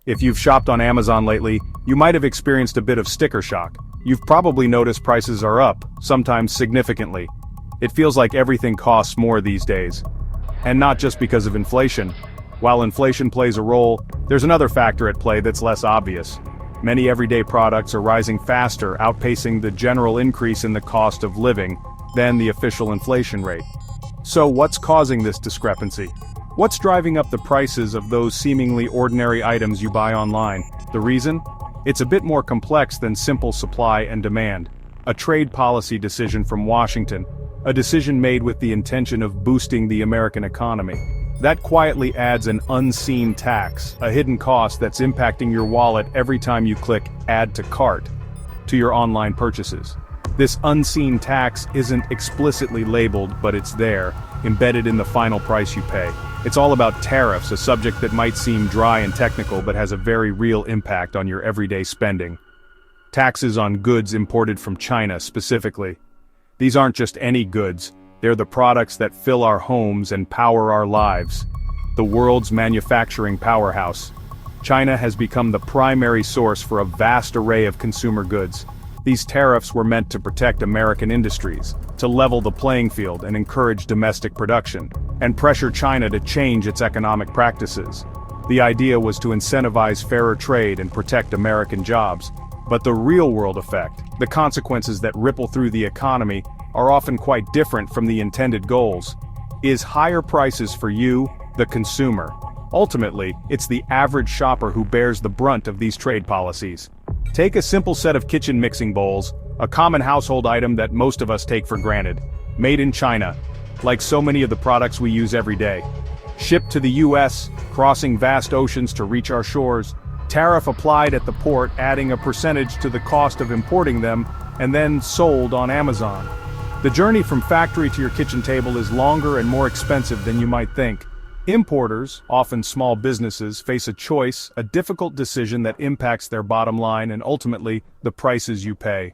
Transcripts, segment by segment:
If you've shopped on Amazon lately, you might have experienced a bit of sticker shock. You've probably noticed prices are up, sometimes significantly. It feels like everything costs more these days. And not just because of inflation. While inflation plays a role, there's another factor at play that's less obvious. Many everyday products are rising faster, outpacing the general increase in the cost of living than the official inflation rate. So what's causing this discrepancy? What's driving up the prices of those seemingly ordinary items you buy online? The reason? It's a bit more complex than simple supply and demand. A trade policy decision from Washington, a decision made with the intention of boosting the American economy. That quietly adds an unseen tax, a hidden cost that's impacting your wallet every time you click Add to Cart to your online purchases. This unseen tax isn't explicitly labeled, but it's there, embedded in the final price you pay. It's all about tariffs, a subject that might seem dry and technical but has a very real impact on your everyday spending. Taxes on goods imported from China specifically. These aren't just any goods, they're the products that fill our homes and power our lives. The world's manufacturing powerhouse. China has become the primary source for a vast array of consumer goods. These tariffs were meant to protect American industries, to level the playing field and encourage domestic production, and pressure China to change its economic practices. The idea was to incentivize fairer trade and protect American jobs. But the real-world effect, the consequences that ripple through the economy, are often quite different from the intended goals. Is higher prices for you, the consumer. Ultimately, it's the average shopper who bears the brunt of these trade policies. Take a simple set of kitchen mixing bowls, a common household item that most of us take for granted. Made in China, like so many of the products we use every day. Shipped to the US, crossing vast oceans to reach our shores. Tariff applied at the port, adding a percentage to the cost of importing them, and then sold on Amazon. The journey from factory to your kitchen table is longer and more expensive than you might think. Importers, often small businesses, face a choice, a difficult decision that impacts their bottom line and ultimately, the prices you pay.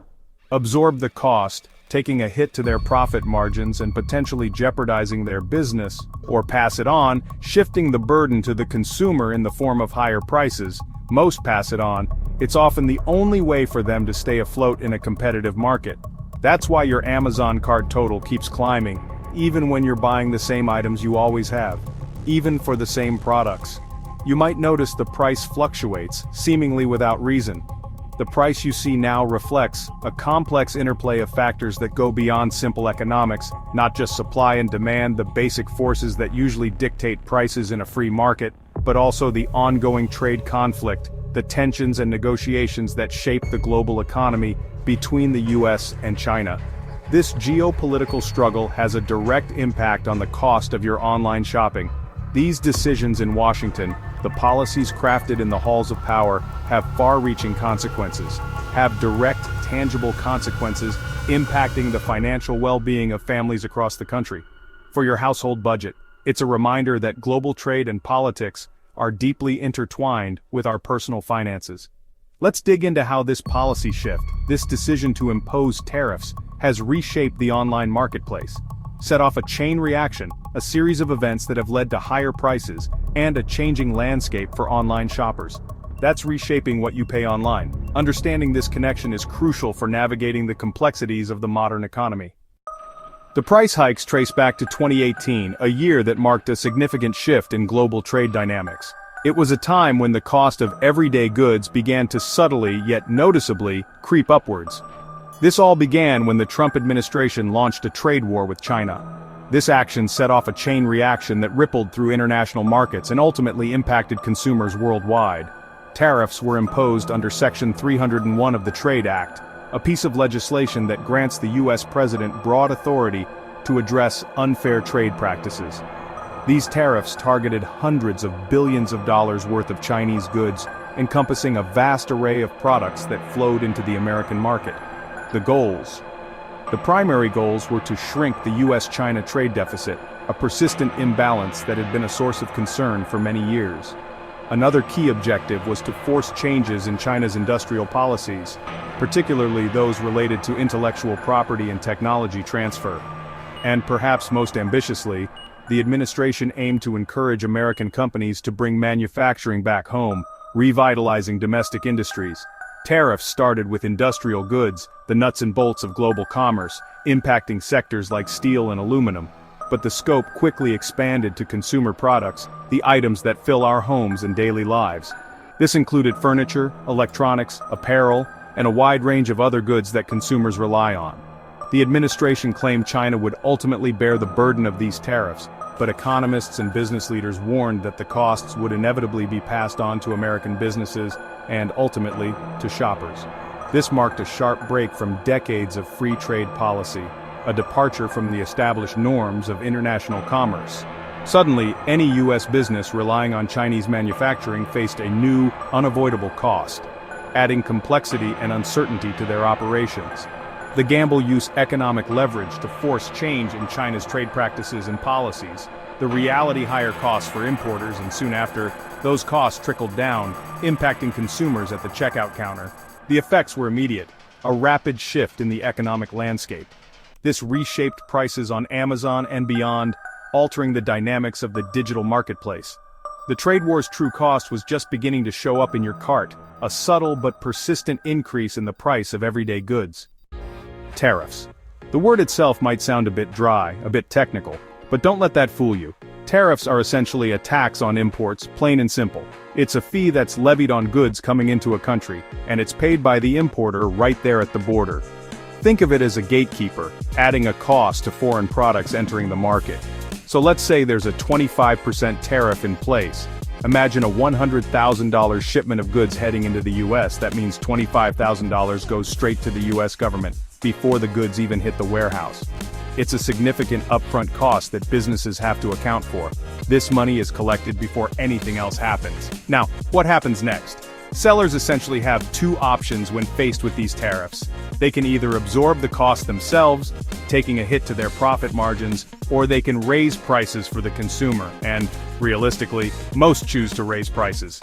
Absorb the cost, taking a hit to their profit margins and potentially jeopardizing their business, or pass it on, shifting the burden to the consumer in the form of higher prices. Most pass it on. It's often the only way for them to stay afloat in a competitive market. That's why your Amazon cart total keeps climbing, even when you're buying the same items you always have. Even for the same products. You might notice the price fluctuates, seemingly without reason. The price you see now reflects a complex interplay of factors that go beyond simple economics, not just supply and demand, the basic forces that usually dictate prices in a free market, but also the ongoing trade conflict, the tensions and negotiations that shape the global economy between the US and China. This geopolitical struggle has a direct impact on the cost of your online shopping. These decisions in Washington, the policies crafted in the halls of power, have far-reaching consequences, have direct, tangible consequences impacting the financial well-being of families across the country. For your household budget, it's a reminder that global trade and politics are deeply intertwined with our personal finances. Let's dig into how this policy shift, this decision to impose tariffs, has reshaped the online marketplace. Set off a chain reaction, a series of events that have led to higher prices, and a changing landscape for online shoppers. That's reshaping what you pay online. Understanding this connection is crucial for navigating the complexities of the modern economy. The price hikes trace back to 2018, a year that marked a significant shift in global trade dynamics. It was a time when the cost of everyday goods began to subtly yet noticeably creep upwards. This all began when the Trump administration launched a trade war with China. This action set off a chain reaction that rippled through international markets and ultimately impacted consumers worldwide. Tariffs were imposed under Section 301 of the Trade Act, a piece of legislation that grants the U.S. president broad authority to address unfair trade practices. These tariffs targeted hundreds of billions of dollars worth of Chinese goods, encompassing a vast array of products that flowed into the American market. The goals. The primary goals were to shrink the US-China trade deficit, a persistent imbalance that had been a source of concern for many years. Another key objective was to force changes in China's industrial policies, particularly those related to intellectual property and technology transfer. And perhaps most ambitiously, the administration aimed to encourage American companies to bring manufacturing back home, revitalizing domestic industries. Tariffs started with industrial goods, the nuts and bolts of global commerce, impacting sectors like steel and aluminum. But the scope quickly expanded to consumer products, the items that fill our homes and daily lives. This included furniture, electronics, apparel, and a wide range of other goods that consumers rely on. The administration claimed China would ultimately bear the burden of these tariffs, but economists and business leaders warned that the costs would inevitably be passed on to American businesses and ultimately to shoppers. This marked a sharp break from decades of free trade policy, a departure from the established norms of international commerce. Suddenly, any U.S. business relying on Chinese manufacturing faced a new, unavoidable cost, adding complexity and uncertainty to their operations. The gamble used economic leverage to force change in China's trade practices and policies. The reality higher costs for importers, and soon after, those costs trickled down, impacting consumers at the checkout counter. The effects were immediate, a rapid shift in the economic landscape. This reshaped prices on Amazon and beyond, altering the dynamics of the digital marketplace. The trade war's true cost was just beginning to show up in your cart, a subtle but persistent increase in the price of everyday goods. Tariffs. The word itself might sound a bit dry, a bit technical, but don't let that fool you. Tariffs are essentially a tax on imports, plain and simple. It's a fee that's levied on goods coming into a country, and it's paid by the importer right there at the border. Think of it as a gatekeeper, adding a cost to foreign products entering the market. So let's say there's a 25% tariff in place. Imagine a $100,000 shipment of goods heading into the US. That means $25,000 goes straight to the US government before the goods even hit the warehouse. It's a significant upfront cost that businesses have to account for. This money is collected before anything else happens. Now, what happens next? Sellers essentially have two options when faced with these tariffs. They can either absorb the cost themselves, taking a hit to their profit margins, or they can raise prices for the consumer, and, realistically, most choose to raise prices.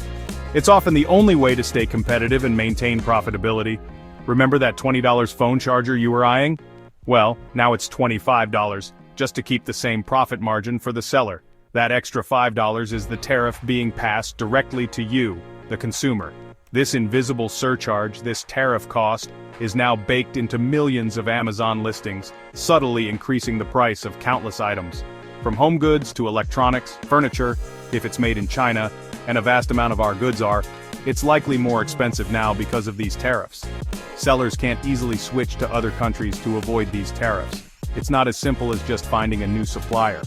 It's often the only way to stay competitive and maintain profitability. Remember that $20 phone charger you were eyeing? Well, now it's $25, just to keep the same profit margin for the seller. That extra $5 is the tariff being passed directly to you, the consumer. This invisible surcharge, this tariff cost, is now baked into millions of Amazon listings, subtly increasing the price of countless items. From home goods to electronics, furniture, if it's made in China, and a vast amount of our goods are, it's likely more expensive now because of these tariffs. Sellers can't easily switch to other countries to avoid these tariffs. It's not as simple as just finding a new supplier.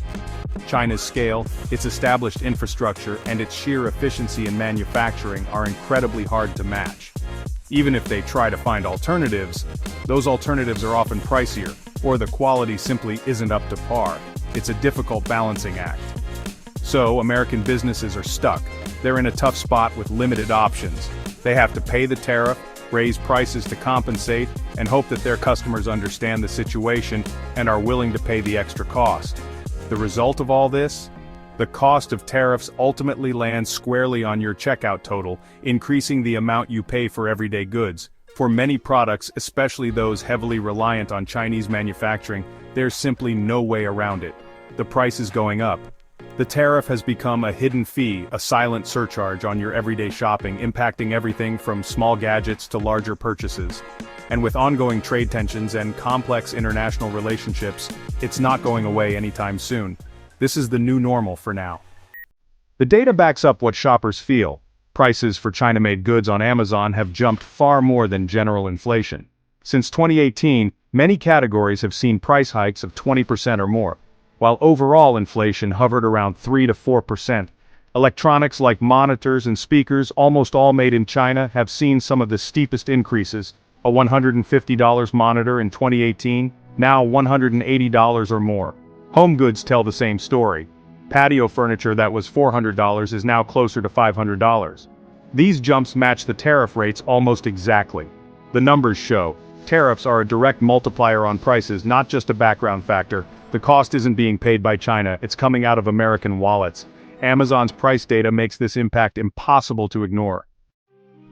China's scale, its established infrastructure, and its sheer efficiency in manufacturing are incredibly hard to match. Even if they try to find alternatives, those alternatives are often pricier, or the quality simply isn't up to par. It's a difficult balancing act. So, American businesses are stuck. They're in a tough spot with limited options. They have to pay the tariff, raise prices to compensate, and hope that their customers understand the situation and are willing to pay the extra cost. The result of all this? The cost of tariffs ultimately lands squarely on your checkout total, increasing the amount you pay for everyday goods. For many products, especially those heavily reliant on Chinese manufacturing, there's simply no way around it. The price is going up. The tariff has become a hidden fee, a silent surcharge on your everyday shopping, impacting everything from small gadgets to larger purchases. And with ongoing trade tensions and complex international relationships, it's not going away anytime soon. This is the new normal for now. The data backs up what shoppers feel. Prices for China-made goods on Amazon have jumped far more than general inflation. Since 2018, many categories have seen price hikes of 20% or more. While overall inflation hovered around 3 to 4%. Electronics like monitors and speakers, almost all made in China, have seen some of the steepest increases. A $150 monitor in 2018, now $180 or more. Home goods tell the same story. Patio furniture that was $400 is now closer to $500. These jumps match the tariff rates almost exactly. The numbers show. Tariffs are a direct multiplier on prices, not just a background factor. The cost isn't being paid by China, it's coming out of American wallets. Amazon's price data makes this impact impossible to ignore.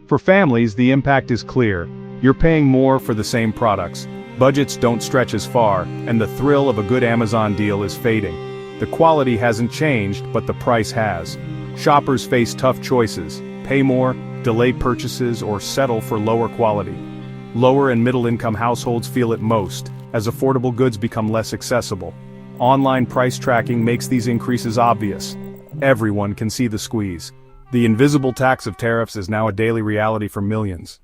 For families, the impact is clear. You're paying more for the same products. Budgets don't stretch as far, and the thrill of a good Amazon deal is fading. The quality hasn't changed, but the price has. Shoppers face tough choices. Pay more delay purchases, or settle for lower quality. Lower and middle-income households feel it most, as affordable goods become less accessible. Online price tracking makes these increases obvious. Everyone can see the squeeze. The invisible tax of tariffs is now a daily reality for millions.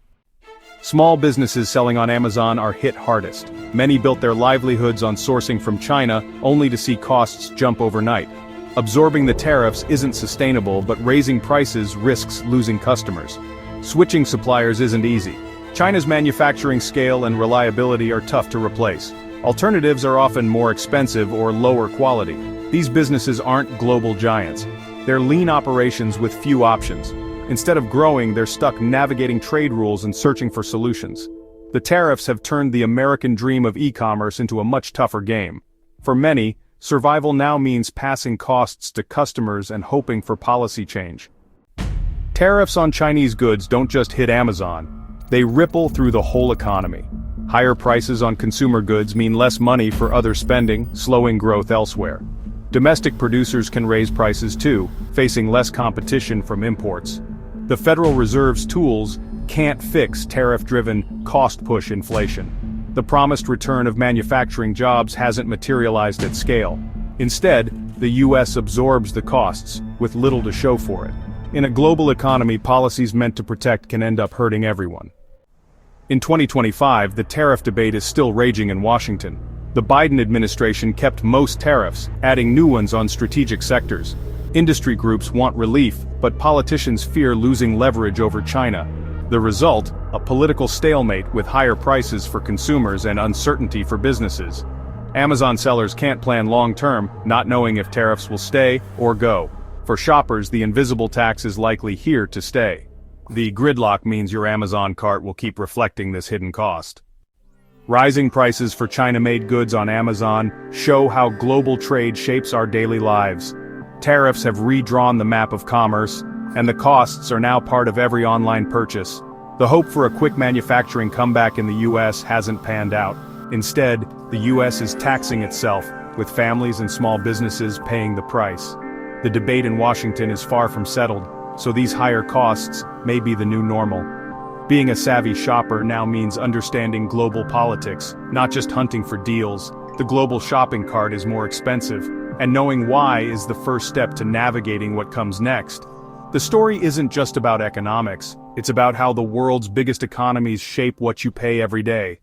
Small businesses selling on Amazon are hit hardest. Many built their livelihoods on sourcing from China, only to see costs jump overnight. Absorbing the tariffs isn't sustainable, but raising prices risks losing customers. Switching suppliers isn't easy. China's manufacturing scale and reliability are tough to replace. Alternatives are often more expensive or lower quality. These businesses aren't global giants. They're lean operations with few options. Instead of growing, they're stuck navigating trade rules and searching for solutions. The tariffs have turned the American dream of e-commerce into a much tougher game. For many, survival now means passing costs to customers and hoping for policy change. Tariffs on Chinese goods don't just hit Amazon. They ripple through the whole economy. Higher prices on consumer goods mean less money for other spending, slowing growth elsewhere. Domestic producers can raise prices too, facing less competition from imports. The Federal Reserve's tools can't fix tariff-driven, cost-push inflation. The promised return of manufacturing jobs hasn't materialized at scale. Instead, the U.S. absorbs the costs, with little to show for it. In a global economy, policies meant to protect can end up hurting everyone. In 2025, the tariff debate is still raging in Washington. The Biden administration kept most tariffs, adding new ones on strategic sectors. Industry groups want relief, but politicians fear losing leverage over China. The result, a political stalemate with higher prices for consumers and uncertainty for businesses. Amazon sellers can't plan long-term, not knowing if tariffs will stay or go. For shoppers, the invisible tax is likely here to stay. The gridlock means your Amazon cart will keep reflecting this hidden cost. Rising prices for China-made goods on Amazon show how global trade shapes our daily lives. Tariffs have redrawn the map of commerce, and the costs are now part of every online purchase. The hope for a quick manufacturing comeback in the U.S. hasn't panned out. Instead, the U.S. is taxing itself, with families and small businesses paying the price. The debate in Washington is far from settled, so these higher costs may be the new normal. Being a savvy shopper now means understanding global politics, not just hunting for deals. The global shopping cart is more expensive, and knowing why is the first step to navigating what comes next. The story isn't just about economics, it's about how the world's biggest economies shape what you pay every day.